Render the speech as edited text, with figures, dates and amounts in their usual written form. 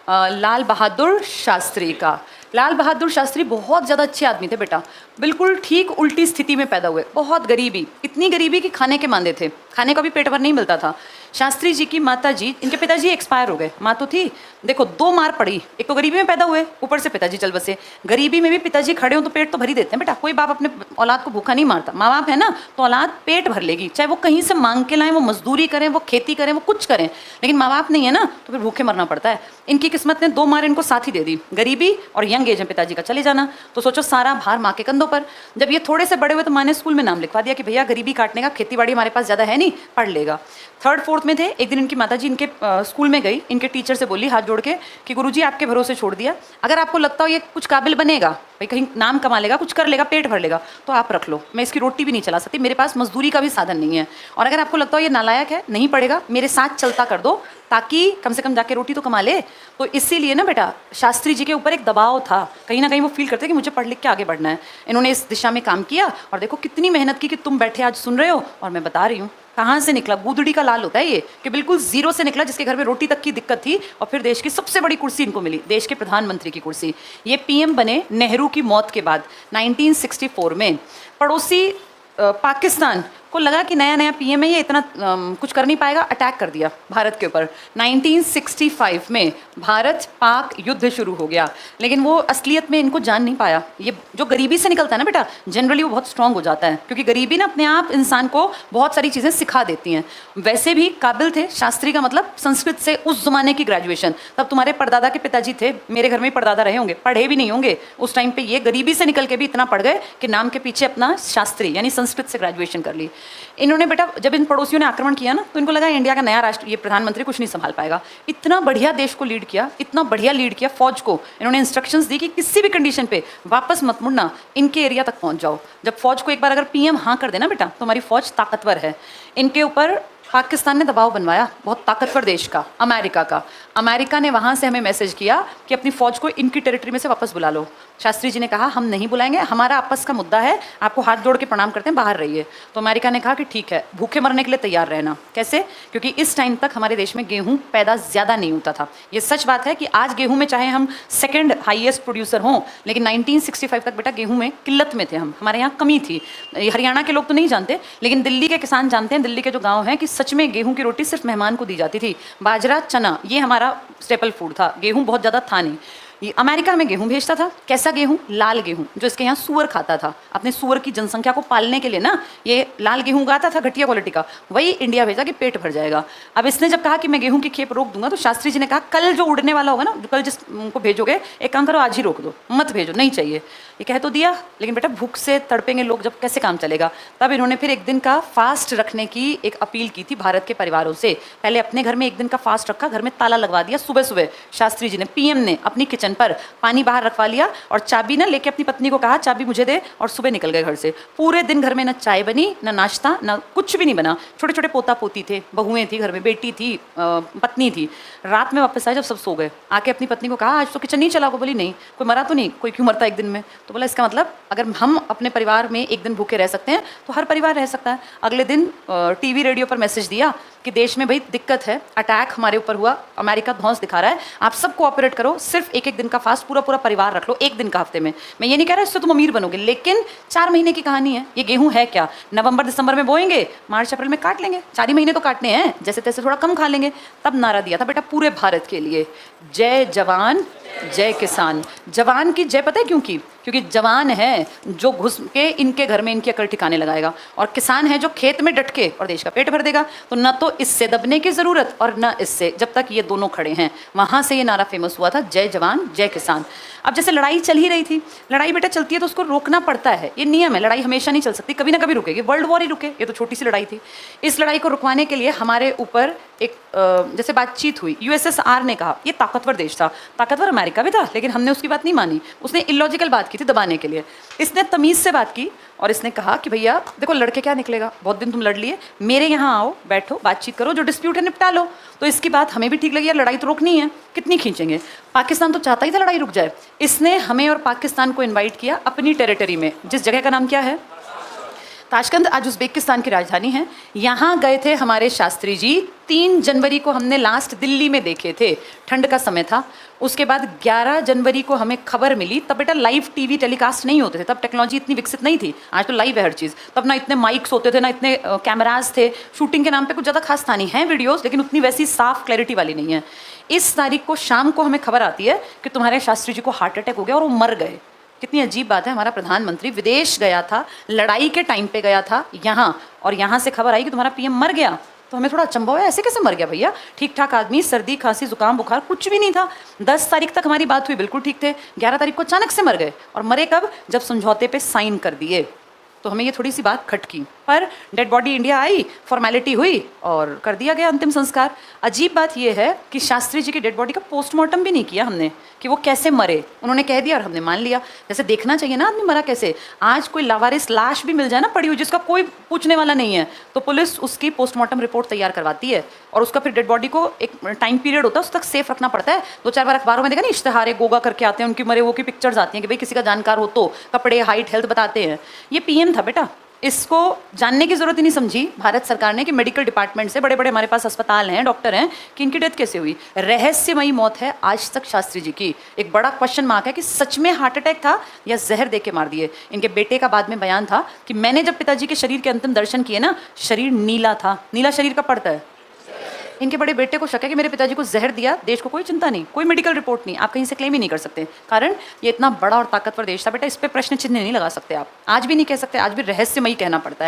लाल बहादुर शास्त्री का। लाल बहादुर शास्त्री बहुत ज़्यादा अच्छे आदमी थे बेटा, बिल्कुल ठीक उल्टी स्थिति में पैदा हुए, बहुत गरीबी, इतनी गरीबी कि खाने के मांदे थे, खाने का भी पेट भर नहीं मिलता था। शास्त्री जी की माता जी, इनके पिताजी एक्सपायर हो गए, माँ तो थी, देखो 2 मार पड़ी, एक तो गरीबी में पैदा हुए, ऊपर से पिताजी चल बसे। गरीबी में भी पिताजी खड़े हो तो पेट तो भर ही देते हैं बेटा, कोई बाप अपने औलाद को भूखा नहीं मारता, माँ बाप है ना तो औलाद पेट भर लेगी, चाहे वो कहीं से मांग के लाएं, वो मजदूरी करें, वो खेती करें, वो कुछ करें, लेकिन माँ बाप नहीं है ना तो फिर भूखे मरना पड़ता है। इनकी किस्मत ने 2 मार इनको साथ ही दे दी, गरीबी और यंग एज में पिताजी का चले जाना। तो सोचो सारा भार माँ के कंधों पर। जब ये थोड़े से बड़े हुए तो माँ ने स्कूल में नाम लिखवा दिया कि भैया गरीबी काटने का, खेती बाड़ी हमारे पास ज़्यादा है नहीं, पढ़ लेगा। 3rd 4th में थे, एक दिन इनकी माताजी इनके स्कूल में गई, इनके टीचर से बोली हाथ जोड़ के कि गुरुजी आपके भरोसे छोड़ दिया, अगर आपको लगता हो ये कुछ काबिल बनेगा, भाई कहीं नाम कमा लेगा, कुछ कर लेगा, पेट भर लेगा, तो आप रख लो, मैं इसकी रोटी भी नहीं चला सकती, मेरे पास मजदूरी का भी साधन नहीं है। और अगर आपको लगता हो ये नालायक है, नहीं पढ़ेगा, मेरे साथ चलता कर दो ताकि कम से कम जाके रोटी तो कमा ले। तो इसीलिए ना बेटा शास्त्री जी के ऊपर एक दबाव था, कहीं ना कहीं वो फील करते कि मुझे पढ़ लिख के आगे बढ़ना है। इन्होंने इस दिशा में काम किया और देखो कितनी मेहनत की कि तुम बैठे आज सुन रहे हो और मैं बता रही हूँ कहाँ से निकला। गूदड़ी का लाल होता है ये, कि बिल्कुल जीरो से निकला, जिसके घर में रोटी तक की दिक्कत थी और फिर देश की सबसे बड़ी कुर्सी इनको मिली, देश के प्रधानमंत्री की कुर्सी। ये पीएम बने नेहरू की मौत के बाद 1964 में। पड़ोसी पाकिस्तान को लगा कि नया नया पीएम है, ये इतना कुछ कर नहीं पाएगा, अटैक कर दिया भारत के ऊपर। 1965 में भारत पाक युद्ध शुरू हो गया, लेकिन वो असलियत में इनको जान नहीं पाया। ये जो गरीबी से निकलता है ना बेटा, जनरली वो बहुत स्ट्रांग हो जाता है, क्योंकि गरीबी ना अपने आप इंसान को बहुत सारी चीज़ें सिखा देती हैं। वैसे भी काबिल थे, शास्त्री का मतलब संस्कृत से उस जमाने की ग्रेजुएशन, तब तुम्हारे परदादा के पिताजी थे, मेरे घर में परदादा रहे होंगे, पढ़े भी नहीं होंगे उस टाइम पे, ये गरीबी से निकल के भी इतना पढ़ गए कि नाम के पीछे अपना शास्त्री यानी संस्कृत से ग्रेजुएशन कर ली। इन्होंने बेटा जब इन पड़ोसियों ने आक्रमण किया ना, तो इनको लगा इंडिया का नया राष्ट्र, ये प्रधानमंत्री कुछ नहीं संभाल पाएगा। इतना बढ़िया देश को लीड किया, इतना बढ़िया लीड किया, फौज को इन्होंने इंस्ट्रक्शंस दी कि किसी भी कंडीशन पे वापस मत मुड़ना, इनके एरिया तक पहुंच जाओ। जब फौज को एक बार अगर पीएम हाँ कर देना बेटा, तो हमारी फौज ताकतवर है। इनके ऊपर पाकिस्तान ने दबाव बनवाया, बहुत ताकतवर देश का, अमेरिका का। अमेरिका ने वहाँ से हमें मैसेज किया कि अपनी फ़ौज को इनकी टेरिटरी में से वापस बुला लो। शास्त्री जी ने कहा हम नहीं बुलाएंगे, हमारा आपस का मुद्दा है, आपको हाथ जोड़ के प्रणाम करते हैं, बाहर रहिए। तो अमेरिका ने कहा कि ठीक है, भूखे मरने के लिए तैयार रहना। कैसे? क्योंकि इस टाइम तक हमारे देश में गेहूँ पैदा ज़्यादा नहीं होता था। ये सच बात है कि आज गेहूँ में चाहे हम 2nd हाईएस्ट प्रोड्यूसर हों, लेकिन 1965 तक बेटा गेहूँ में किल्लत में थे हम, हमारे यहाँ कमी थी। हरियाणा के लोग तो नहीं जानते, लेकिन दिल्ली के किसान जानते हैं, दिल्ली के जो गाँव हैं, कि सच में गेहूं की रोटी सिर्फ मेहमान को दी जाती थी। बाजरा, चना, ये हमारा स्टेपल फूड था, गेहूं बहुत ज़्यादा था नहीं। ये अमेरिका में गेहूं भेजता था। कैसा गेहूं? लाल गेहूं, जो इसके यहाँ सूअर खाता था। अपने सूअर की जनसंख्या को पालने के लिए ना ये लाल गेहूं उगाता था, घटिया क्वालिटी का, वही इंडिया भेजा कि पेट भर जाएगा। अब इसने जब कहा कि मैं गेहूं की खेप रोक दूंगा, तो शास्त्री जी ने कहा कल जो उड़ने वाला होगा ना, जो कल जिसको भेजोगे, एक काम करो आज ही रोक दो, मत भेजो, नहीं चाहिए। ये कह तो दिया, लेकिन बेटा भूख से तड़पेंगे लोग जब, कैसे काम चलेगा। तब इन्होंने फिर एक दिन का फास्ट रखने की एक अपील की थी भारत के परिवारों से। पहले अपने घर में एक दिन का फास्ट रखा, घर में ताला लगवा दिया। सुबह सुबह शास्त्री जी ने, पीएम ने, अपनी किचन पर पानी बाहर रखवा लिया और चाबी ना लेके अपनी पत्नी को कहा चाबी मुझे दे, और सुबह निकल गए घर से। पूरे दिन घर में ना चाय बनी, ना नाश्ता, ना कुछ भी नहीं बना। छोटे छोटे पोता पोती थे, बहुएं थी घर में, बेटी थी, पत्नी थी। रात में वापस आए जब सब सो गए, आके अपनी पत्नी को कहा आज तो किचन नहीं चला। को बोली नहीं, कोई मरा तो नहीं, कोई क्यों मरता एक दिन में। तो बोला इसका मतलब अगर हम अपने परिवार में एक दिन भूखे रह सकते हैं तो हर परिवार रह सकता है। अगले दिन टीवी रेडियो पर मैसेज दिया कि देश में भाई दिक्कत है, अटैक हमारे ऊपर हुआ, अमेरिका धौंस दिखा रहा है, आप सब कोऑपरेट करो, सिर्फ एक एक दिन का फास्ट पूरा पूरा परिवार रख लो, एक दिन का हफ्ते में। मैं ये नहीं कह रहा इससे तुम अमीर बनोगे, लेकिन 4 महीने की कहानी है। ये गेहूं है क्या, नवंबर दिसंबर में बोएंगे, मार्च अप्रैल में काट लेंगे, 4 ही महीने तो काटने हैं, जैसे तैसे थोड़ा कम खा लेंगे। तब नारा दिया था बेटा पूरे भारत के लिए, जय जवान जय किसान। जवान की जय पता है क्यों की? क्योंकि जवान है जो घुस के इनके घर में इनकी अकड़ ठिकाने लगाएगा, और किसान है जो खेत में डट के और देश का पेट भर देगा। तो न तो इससे दबने की जरूरत और न इससे, जब तक ये दोनों खड़े हैं। वहां से ये नारा फेमस हुआ था, जय जवान जय किसान। अब जैसे लड़ाई चल ही रही थी, लड़ाई बेटा चलती है तो उसको रोकना पड़ता है, ये नियम है। लड़ाई हमेशा नहीं चल सकती, कभी ना कभी रुकेगी। वर्ल्ड वॉर ही रुके, ये तो छोटी सी लड़ाई थी। इस लड़ाई को रुकवाने के लिए हमारे ऊपर एक जैसे बातचीत हुई। यूएसएसआर ने कहा, ये ताकतवर देश था, ताकतवर अमेरिका भी था, लेकिन हमने उसकी बात नहीं मानी। उसने इलॉजिकल बात की थी दबाने के लिए। इसने तमीज़ से बात की और इसने कहा कि भैया देखो लड़के क्या निकलेगा, बहुत दिन तुम लड़ लिए, मेरे यहाँ आओ, बैठो, बातचीत करो, जो डिस्प्यूट है निपटा लो। तो इसकी बात हमें भी ठीक लगी, यार लड़ाई तो रोकनी है, कितनी खींचेंगे। पाकिस्तान तो चाहता ही था लड़ाई रुक जाए। इसने हमें और पाकिस्तान को इन्वाइट किया अपनी टेरिटरी में, जिस जगह का नाम क्या है, ताशकंद आज उज़्बेकिस्तान की राजधानी है। यहाँ गए थे हमारे शास्त्री जी। 3 जनवरी को हमने लास्ट दिल्ली में देखे थे, ठंड का समय था। उसके बाद 11 जनवरी को हमें खबर मिली, तब बेटा लाइव टीवी टेलीकास्ट नहीं होते थे, तब टेक्नोलॉजी इतनी विकसित नहीं थी। आज तो लाइव है हर चीज़। तब ना इतने माइक्स होते थे, ना इतने कैमराज थे। शूटिंग के नाम पे कुछ ज़्यादा खास था नहीं, हैं वीडियोज़, लेकिन उतनी वैसी साफ क्लैरिटी वाली नहीं है। इस तारीख को शाम को हमें खबर आती है कि तुम्हारे शास्त्री जी को हार्ट अटैक हो गया और वो मर गए। कितनी अजीब बात है, हमारा प्रधानमंत्री विदेश गया था, लड़ाई के टाइम पे गया था यहाँ, और यहाँ से खबर आई कि तुम्हारा पीएम मर गया। तो हमें थोड़ा अचंभा हुआ, ऐसे कैसे मर गया भैया? ठीक ठाक आदमी, सर्दी खांसी जुकाम बुखार कुछ भी नहीं था। 10 तारीख तक हमारी बात हुई, बिल्कुल ठीक थे। 11 तारीख को अचानक से मर गए। और मरे कब? जब समझौते पे साइन कर दिए। तो हमें ये थोड़ी सी बात खटकी, पर dead body India I, formality हुई और कर दिया गया अंतिम संस्कार। अजीब बात यह है कि शास्त्री जी की डेड बॉडी का पोस्टमार्टम भी नहीं किया हमने कि वो कैसे मरे। उन्होंने कह दिया और हमने मान लिया। जैसे देखना चाहिए ना आदमी मरा कैसे। आज कोई लावारिस लाश भी मिल जाए ना पड़ी हुई, जिसका कोई पूछने वाला नहीं है, तो पुलिस उसकी पोस्टमार्टम रिपोर्ट तैयार करवाती है और उसका फिर डेड बॉडी को एक टाइम पीरियड होता है, उस तक सेफ रखना पड़ता है। 2-4 बार अखबारों में देखा नहीं, इश्तेहार गोगा करके आते हैं, उनकी मरे वो की पिक्चर्स आती हैं कि भाई किसी का जानकार हो तो, कपड़े, हाइट, हेल्थ बताते हैं। ये पीएम था बेटा, इसको जानने की जरूरत ही नहीं समझी भारत सरकार ने कि मेडिकल डिपार्टमेंट से, बड़े बड़े हमारे पास अस्पताल हैं, डॉक्टर हैं, कि इनकी डेथ कैसे हुई। रहस्यमयी मौत है आज तक शास्त्री जी की। एक बड़ा क्वेश्चन मार्क है कि सच में हार्ट अटैक था या जहर दे के मार दिए। इनके बेटे का बाद में बयान था कि मैंने जब पिताजी के शरीर के अंतिम दर्शन किए ना, शरीर नीला था। नीला शरीर का पड़ता है। इनके बड़े बेटे को शक है कि मेरे पिताजी को जहर दिया, देश को कोई चिंता नहीं, कोई मेडिकल रिपोर्ट नहीं, आप कहीं से क्लेम ही नहीं कर सकते। कारण ये इतना बड़ा और ताकतवर देश था बेटा, इस पे प्रश्न चिन्ह नहीं लगा सकते आप। आज भी नहीं कह सकते, आज भी रहस्यमयी कहना पड़ता है।